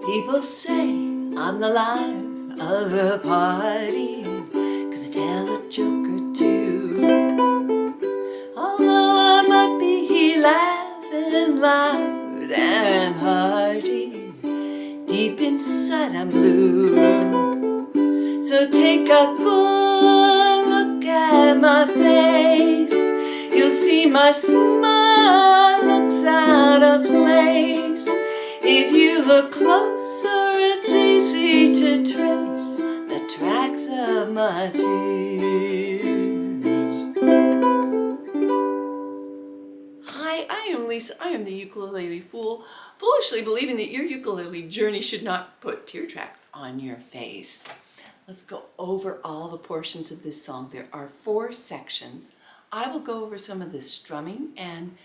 People say I'm the life of the party, 'cause I tell a joke or two. Although I might be laughing loud and hearty, deep inside I'm blue. So take a good look at my face. You'll see my smile looks out of place. If you look closer, it's easy to trace the tracks of my tears. Hi, I am Lisa. I am the ukulele fool, foolishly believing that your ukulele journey should not put tear tracks on your face. Let's go over all the portions of this song. There are 4 sections. I will go over some of the strumming and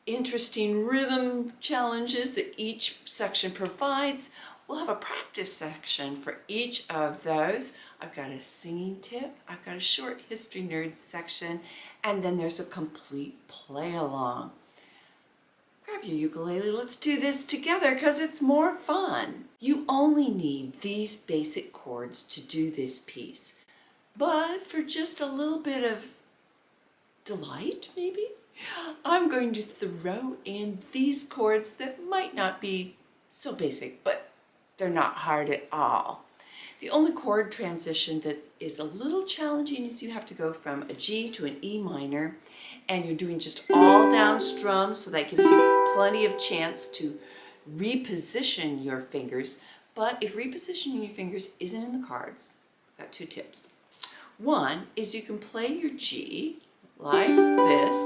interesting rhythm challenges that each section provides. We'll have a practice section for each of those. I've got a singing tip, I've got a short history nerd section, and then there's a complete play along. Grab your ukulele, let's do this together because it's more fun. You only need these basic chords to do this piece, but for just a little bit of delight, maybe, I'm going to throw in these chords that might not be so basic, but they're not hard at all. The only chord transition that is a little challenging is you have to go from a G to an E minor, and you're doing just all down strums, so that gives you plenty of chance to reposition your fingers. But if repositioning your fingers isn't in the cards, I've got 2 tips. One is you can play your G like this,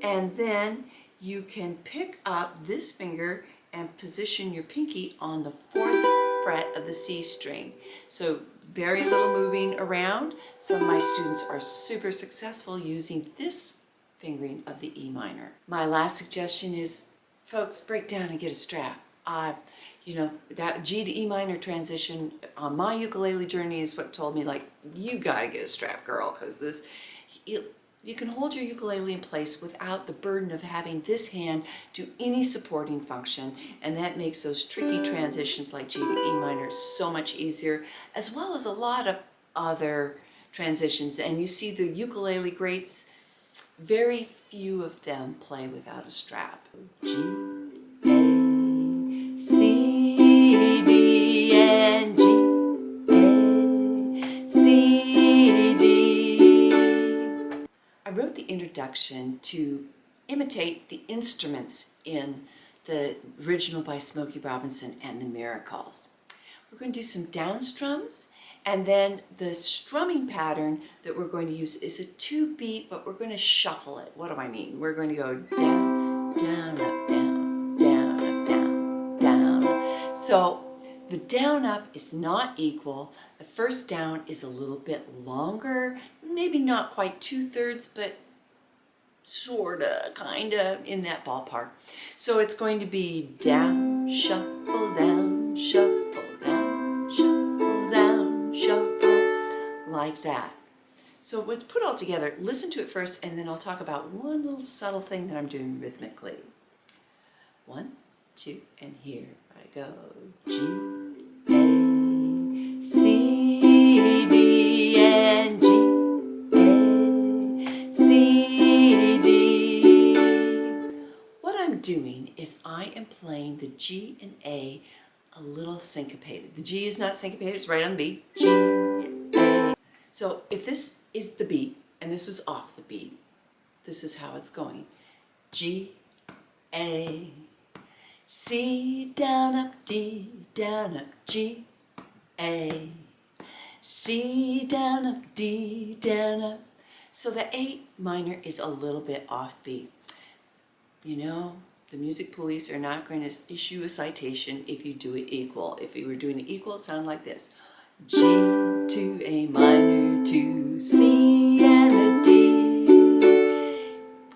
and then you can pick up this finger and position your pinky on the 4th fret of the C string. So very little moving around. Some of my students are super successful using this fingering of the E minor. My last suggestion is, folks, break down and get a strap. That G to E minor transition on my ukulele journey is what told me, like, you gotta get a strap, girl, because this, you can hold your ukulele in place without the burden of having this hand do any supporting function, and that makes those tricky transitions like G to E minor so much easier, as well as a lot of other transitions. And you see the ukulele greats, very few of them play without a strap. G, A, C, D, and G, A, C, D. I wrote the introduction to imitate the instruments in the original by Smokey Robinson and the Miracles. We're going to do some down strums, and then the strumming pattern that we're going to use is a 2-beat, but we're going to shuffle it. What do I mean? We're going to go down, down, up, down, down, up, down, down. So the down up is not equal. The first down is a little bit longer, maybe not quite 2/3, but sorta, kinda in that ballpark. So it's going to be down, shuffle, down, shuffle, down, shuffle, down, shuffle, like that. So let's put it all together. Listen to it first, and then I'll talk about one little subtle thing that I'm doing rhythmically. 1, 2, and here I go. G, A, C, D, and G, A, C, D. What I'm doing is I am playing the G and A a little syncopated. The G is not syncopated, it's right on the beat. G, A. So if this is the beat and this is off the beat, this is how it's going. G, A, C, down, up, D, down, up, G, A, C, down, up, D, down, up. So the A minor is a little bit offbeat. You know, the music police are not going to issue a citation if you do it equal. If you were doing it equal, it sounded like this. G to A minor to C and a D.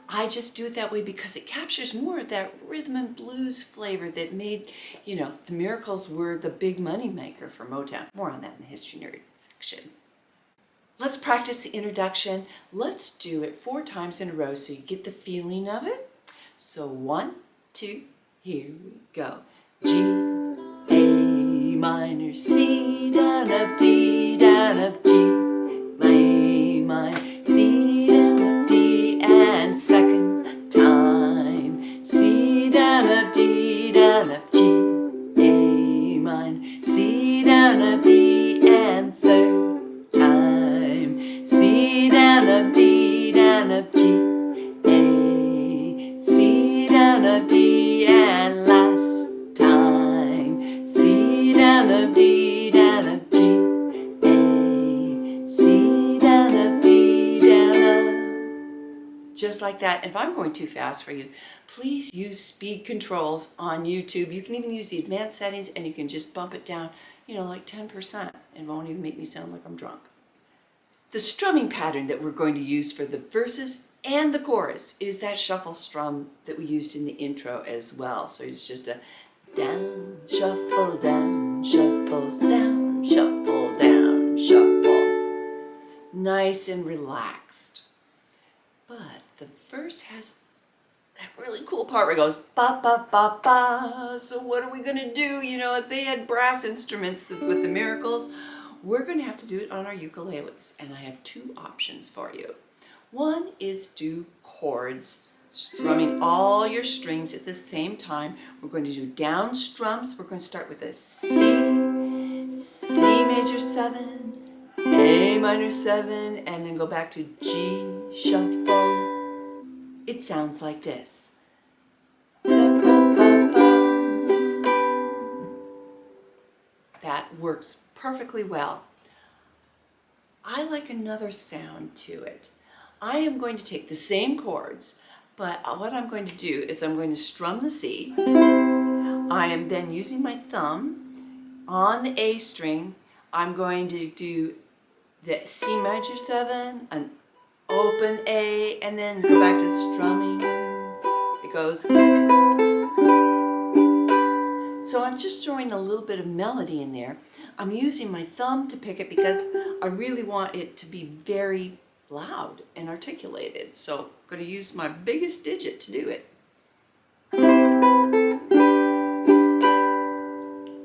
I just do it that way because it captures more of that rhythm and blues flavor that made, the Miracles were the big money maker for Motown. More on that in the History Nerd section. Let's practice the introduction. Let's do it 4 times in a row so you get the feeling of it. So 1, 2, here we go. G, down, up, G, A minor, C down, up, D, and third time, C down, up, D, down, up, G, A, C down, up, D, and last time, C down, up, D, down, up, G, A, C down, up, D, down, up. Just like that. And if I'm going too fast for you, please use speed controls on YouTube. You can even use the advanced settings and you can just bump it down, like 10%. It won't even make me sound like I'm drunk. The strumming pattern that we're going to use for the verses and the chorus is that shuffle strum that we used in the intro as well. So it's just a down, shuffle, shuffles, down, shuffle, down, shuffle. Nice and relaxed. But the verse has that really cool part where it goes ba ba ba ba. So what are we gonna do? They had brass instruments with the Miracles. We're gonna have to do it on our ukuleles, and I have two options for you. One is do chords, strumming all your strings at the same time. We're going to do down strums. We're going to start with a C, C major 7, A minor 7, and then go back to G shuffle. It sounds like this. That works perfectly well. I like another sound to it. I am going to take the same chords, but what I'm going to do is I'm going to strum the C. I am then using my thumb on the A string. I'm going to do the C major 7, an open A, and then go back to strumming. It goes. So I'm just throwing a little bit of melody in there. I'm using my thumb to pick it because I really want it to be very loud and articulated. So I'm going to use my biggest digit to do it.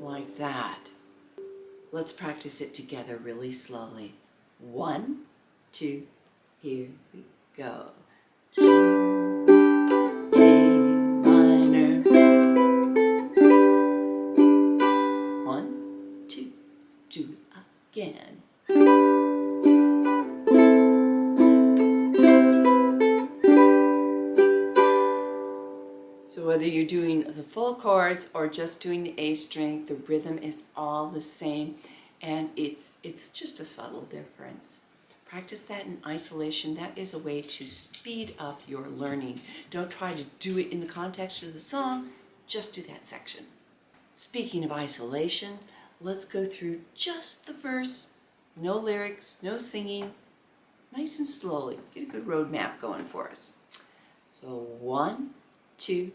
Like that. Let's practice it together really slowly. 1, 2, here we go. A minor. 1, 2, let's do it again. So whether you're doing the full chords or just doing the A string, the rhythm is all the same, and it's just a subtle difference. Practice that in isolation. That is a way to speed up your learning. Don't try to do it in the context of the song, just do that section. Speaking of isolation, let's go through just the verse. No lyrics, no singing, nice and slowly. Get a good road map going for us. So 1, 2,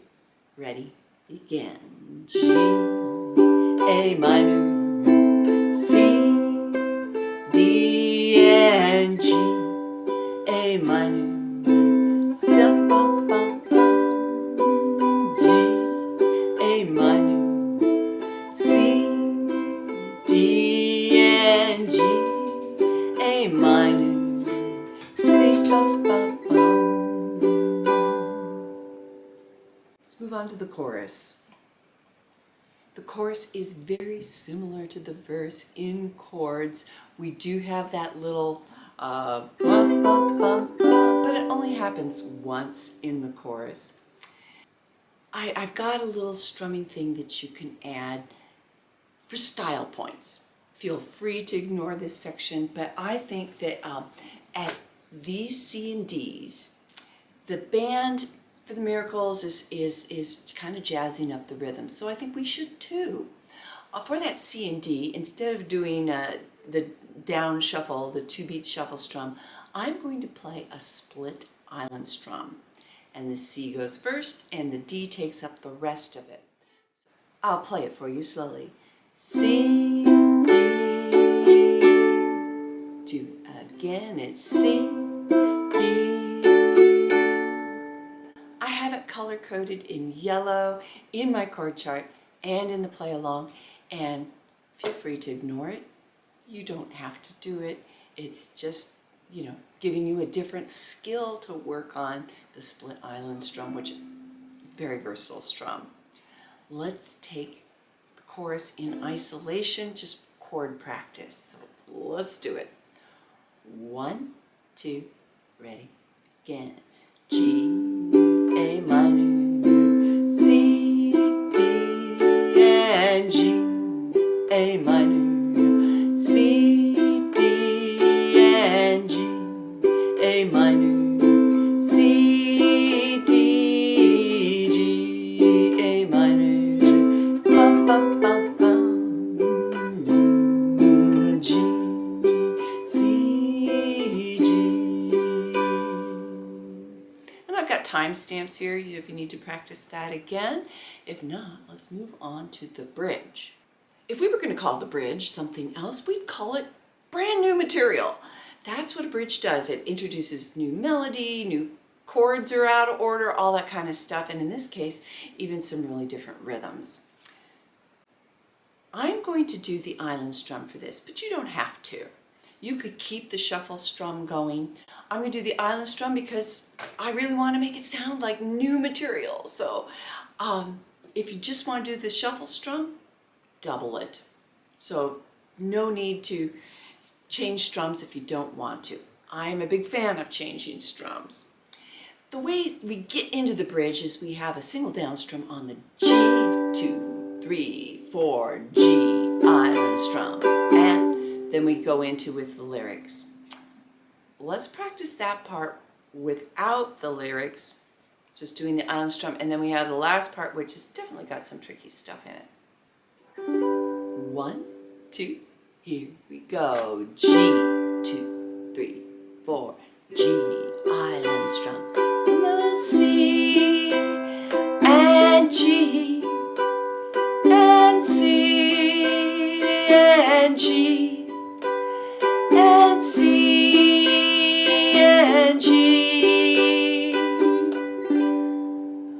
ready, begin. G, A minor, C, D, and G, A minor, C, G, A minor, C, D, and G, A minor, C, Let's move on to the chorus. The chorus is very similar to the verse in chords. We do have that little but it only happens once in the chorus. I've got a little strumming thing that you can add for style points. Feel free to ignore this section, but I think that at these C and Ds, the band for the Miracles is kind of jazzing up the rhythm. So I think we should too. For that C and D, instead of doing the down shuffle, the 2-beat shuffle strum, I'm going to play a split island strum. And the C goes first and the D takes up the rest of it. I'll play it for you slowly. C, D, 2 again, it's C, D. I have it color-coded in yellow in my chord chart and in the play along, and feel free to ignore it. You don't have to do it. It's just, giving you a different skill to work on the split island strum, which is a very versatile strum. Let's take the chorus in isolation, just chord practice. So let's do it. 1, 2, ready, again. G, A minor, C, D, and G, A minor, C, D, and G, A minor, C, D, G, A minor, ba, ba, ba, ba, G, C, G. And I've got timestamps here if you need to practice that again. If not, let's move on to the bridge. If we were going to call the bridge something else, we'd call it brand new material. That's what a bridge does. It introduces new melody, new chords are out of order, all that kind of stuff, and in this case, even some really different rhythms. I'm going to do the island strum for this, but you don't have to. You could keep the shuffle strum going. I'm going to do the island strum because I really want to make it sound like new material. So if you just want to do the shuffle strum, double it. So no need to change strums if you don't want to. I am a big fan of changing strums. The way we get into the bridge is we have a single down strum on the G, 2, 3, 4, G, island strum, and then we go into with the lyrics. Let's practice that part without the lyrics, just doing the island strum, and then we have the last part, which has definitely got some tricky stuff in it. 1, 2, here we go. G, 2, 3, 4, G, island strum. C, and G, and C, and G, and C, and G.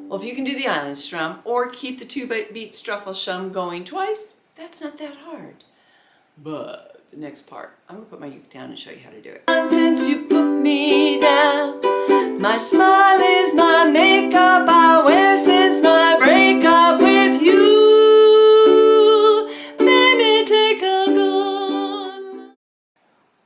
Well, if you can do the island strum or keep the 2-beat shuffle strum going twice, that's not that hard. But the next part, I'm going to put my uke down and show you how to do it. Since you put me down, my smile is my makeup I wear since my breakup with you. Baby, take a good look.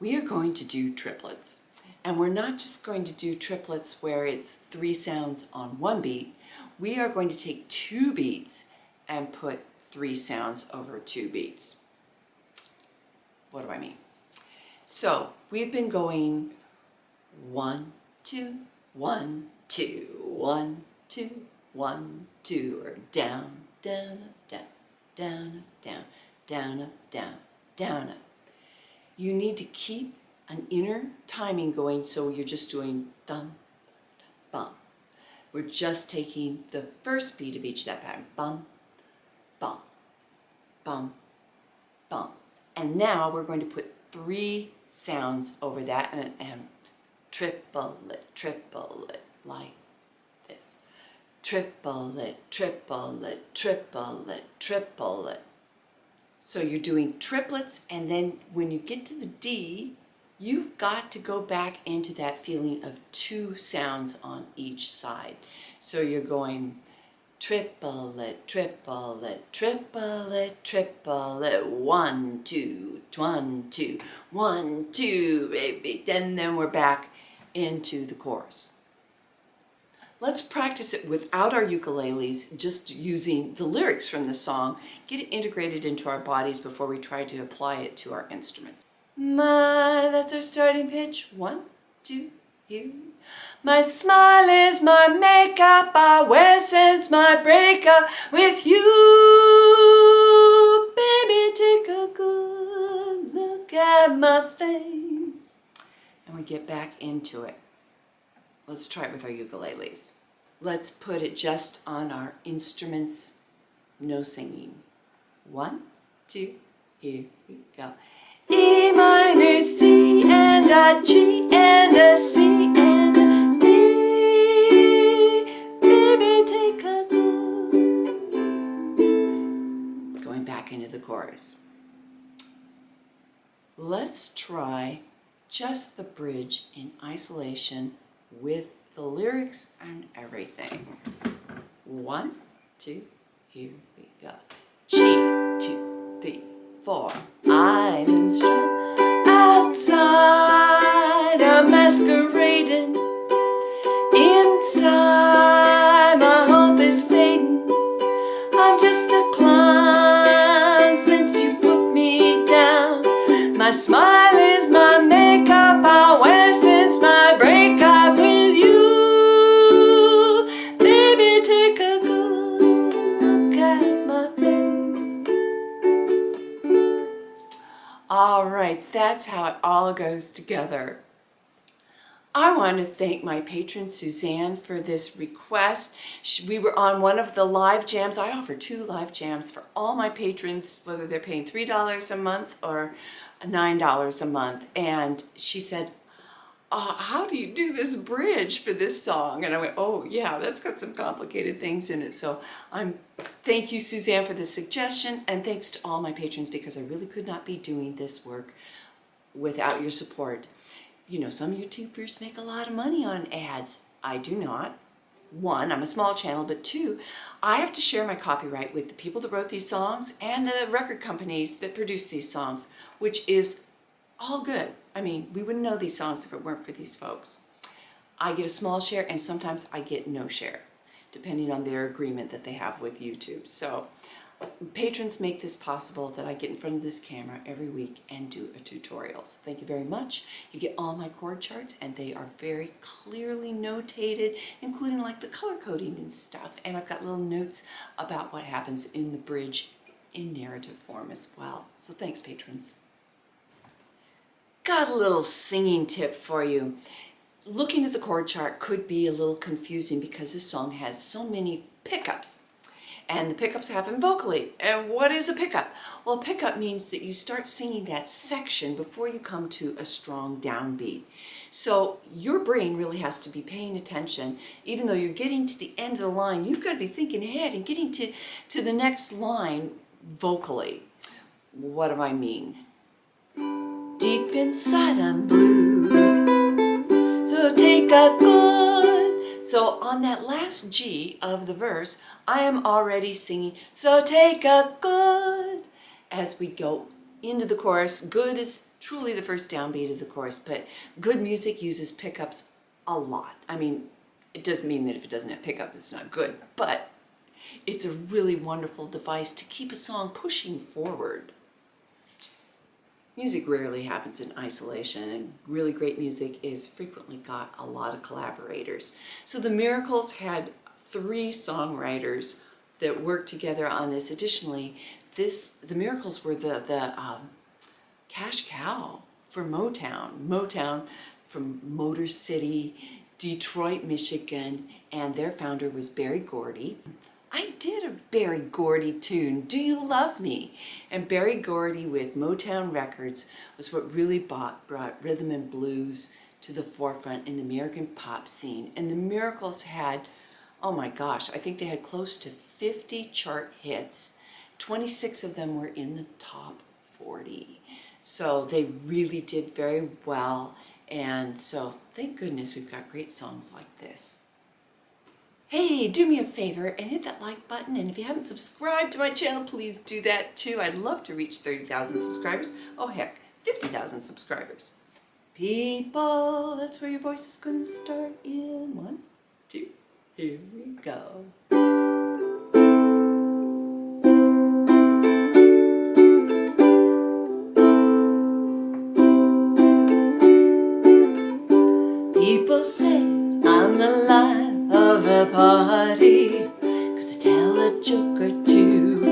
We are going to do triplets. And we're not just going to do triplets where it's 3 sounds on 1 beat. We are going to take 2 beats and put 3 sounds over 2 beats. What do I mean? So we've been going 1, 2, 1, 2, 1, 2, 1, 2, or down, down, up, down, down, up, down, down, up, down, down, up. You need to keep an inner timing going, so you're just doing thump, bump. We're just taking the first beat of each that pattern. Bump, bump, bump, bump. And now we're going to put 3 sounds over that and triplet, triplet, like this. Triplet, triplet, triplet, triplet. So you're doing triplets, and then when you get to the D, you've got to go back into that feeling of 2 sounds on each side. So you're going triplet, triplet, triplet, triplet, 1, 2, 1, 2, 1, 2, baby. And then we're back into the chorus. Let's practice it without our ukuleles, just using the lyrics from the song, get it integrated into our bodies before we try to apply it to our instruments. That's our starting pitch. 1, 2, here. My smile is my makeup I wear since my breakup with you. Baby, take a good look at my face. And we get back into it. Let's try it with our ukuleles. Let's put it just on our instruments, no singing. 1, 2, here we go. E minor, C and a G and a C and a D. Baby, take a look. Going back into the chorus. Let's try just the bridge in isolation with the lyrics and everything. 1, 2, Here we go. G, 2, 3, 4. Island strum. Outside I'm masquerading. Inside my hope is fading. I'm just a clown since you put me down. My smile is my makeup I wear since my breakup with you. Baby, take a good look at my face. All right, that's how it all goes together. I want to thank my patron Suzanne for this request. We were on one of the live jams. I offer 2 live jams for all my patrons, whether they're paying $3 a month or $9 a month. And she said, how do you do this bridge for this song? And I went, oh yeah, that's got some complicated things in it. So thank you, Suzanne, for the suggestion, and thanks to all my patrons, because I really could not be doing this work without your support. You know, some YouTubers make a lot of money on ads. I do not. 1, I'm a small channel, but 2, I have to share my copyright with the people that wrote these songs and the record companies that produce these songs, which is all good. I mean, we wouldn't know these songs if it weren't for these folks. I get a small share, and sometimes I get no share, depending on their agreement that they have with YouTube. So patrons make this possible, that I get in front of this camera every week and do a tutorial. So thank you very much. You get all my chord charts, and they are very clearly notated, including like the color coding and stuff. And I've got little notes about what happens in the bridge in narrative form as well. So thanks, patrons. Got a little singing tip for you. Looking at the chord chart could be a little confusing because this song has so many pickups. And the pickups happen vocally. And what is a pickup? Well, a pickup means that you start singing that section before you come to a strong downbeat. So your brain really has to be paying attention. Even though you're getting to the end of the line, you've got to be thinking ahead and getting to the next line vocally. What do I mean? Deep inside I'm blue, so take a good. So on that last G of the verse, I am already singing, so take a good. As we go into the chorus, good is truly the first downbeat of the chorus, but good music uses pickups a lot. I mean, it doesn't mean that if it doesn't have pickups, it's not good, but it's a really wonderful device to keep a song pushing forward. Music rarely happens in isolation, and really great music is frequently got a lot of collaborators. So the Miracles had 3 songwriters that worked together on this. Additionally, the Miracles were the cash cow for Motown. Motown from Motor City, Detroit, Michigan, and their founder was Berry Gordy. I did a Berry Gordy tune, Do You Love Me? And Berry Gordy with Motown Records was what really brought rhythm and blues to the forefront in the American pop scene. And the Miracles had, oh my gosh, I think they had close to 50 chart hits. 26 of them were in the top 40. So they really did very well. And so thank goodness we've got great songs like this. Hey, do me a favor and hit that like button, and if you haven't subscribed to my channel, please do that too. I'd love to reach 30,000 subscribers. Oh heck, 50,000 subscribers. People, that's where your voice is going to start in 1, 2, here we go. People say I'm the life of the party, 'cause I tell a joke or 2.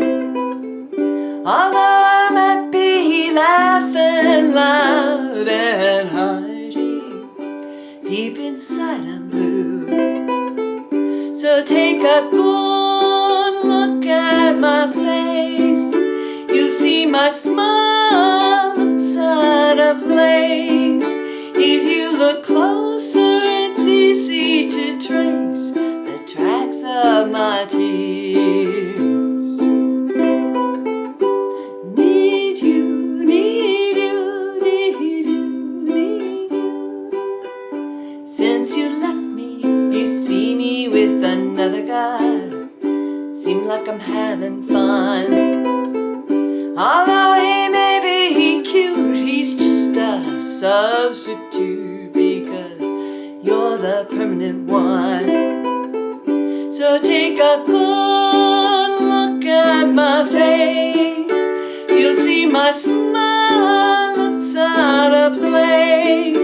Although I might be laughing loud and hearty, deep inside I'm blue. So take a good look at my face. You'll see my smile looks out of place. If you look closer, it's easy to trace the tracks of my tears. Need you, need you, need you, need you. Since you left me, you see me with another guy. Seemed like like I'm having fun. Although he may be cute, he's just a substitute, because you're the permanent one. So take a good look at my face. You'll see my smile looks out of place.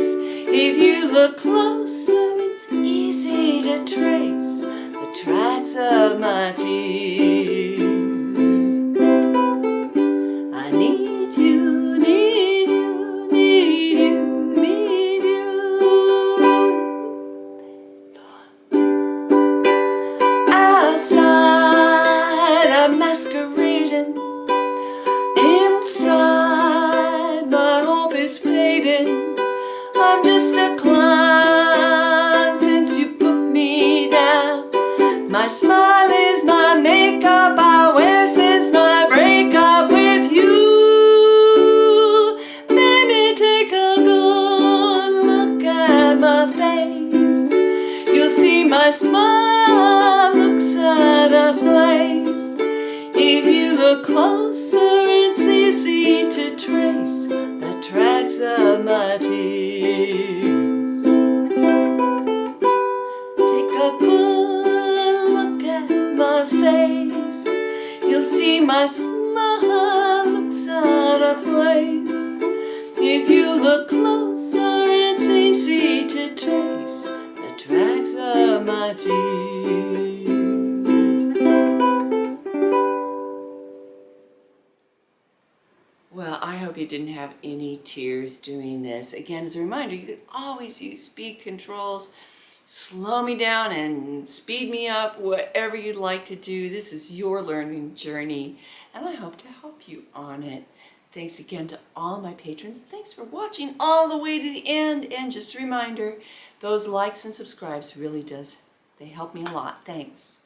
If you look closer, it's easy to trace the tracks of my tears. I need you, need you, need you, need you. Outside I'm masquerading, inside my hope is fading. I'm just a clown since you put me down. My smile is my makeup I wear since my breakup with you. Baby, take a good look at my face. You'll see my smile looks out of place. If you look closer, it's easy to trace the tracks of my tears. Take a good look at my face. You'll see my smile looks out of place. If you look closer, it's easy to trace the tracks of my tears. Well, I hope you didn't have any tears doing this. Again, as a reminder, you can always use speed controls. Slow me down and speed me up, whatever you'd like to do. This is your learning journey, and I hope to help you on it. Thanks again to all my patrons. Thanks for watching all the way to the end. And just a reminder, those likes and subscribes really they help me a lot. Thanks.